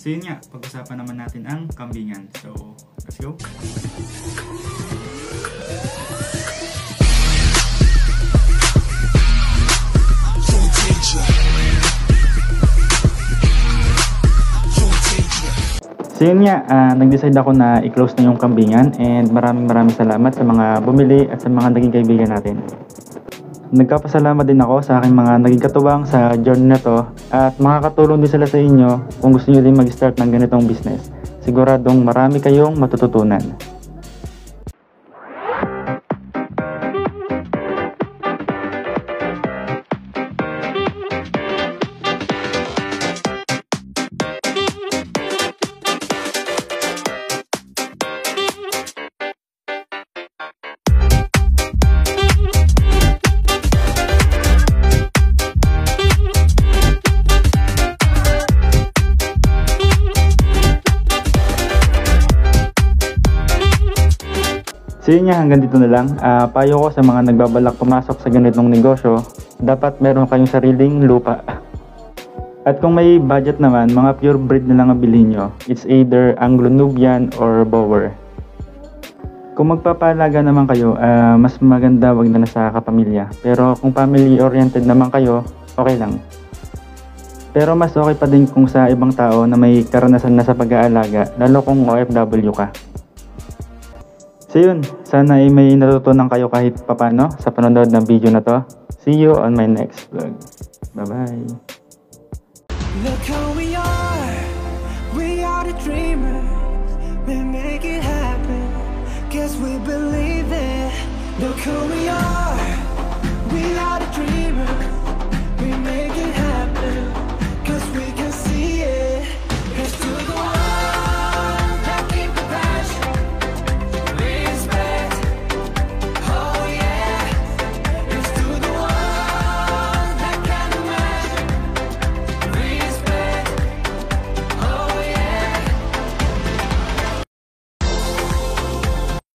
So yun nga, pag-usapan naman natin ang kambingan. So, let's go! So yun nga, nag-decide ako na i-close na yung kambingan and maraming salamat sa mga bumili at sa mga naging kaibigan natin. Nagkapasalamat din ako sa aking mga naging katuwang sa journey na to at makakatulong din sila sa inyo kung gusto nyo din mag-start ng ganitong business. Siguradong marami kayong matututunan. So yun nga, hanggang dito na lang. Payo ko sa mga nagbabalak pumasok sa ganitong negosyo, dapat meron kayong sariling lupa. At kung may budget naman, mga pure breed na lang ang bilhin nyo. It's either Anglo-Nubian or Boer. Kung magpapalaga naman kayo, mas maganda wag na sa kapamilya. Pero kung family oriented naman kayo, okay lang. Pero mas okay pa din kung sa ibang tao na may karanasan na sa pag-aalaga, lalo kung OFW ka. So yun, sana ay may natutunan kayo kahit papano sa panonood ng video na to. See you on my next vlog. Bye-bye! Look how we are the dreamers, we make it happen, guess we believe it. Look who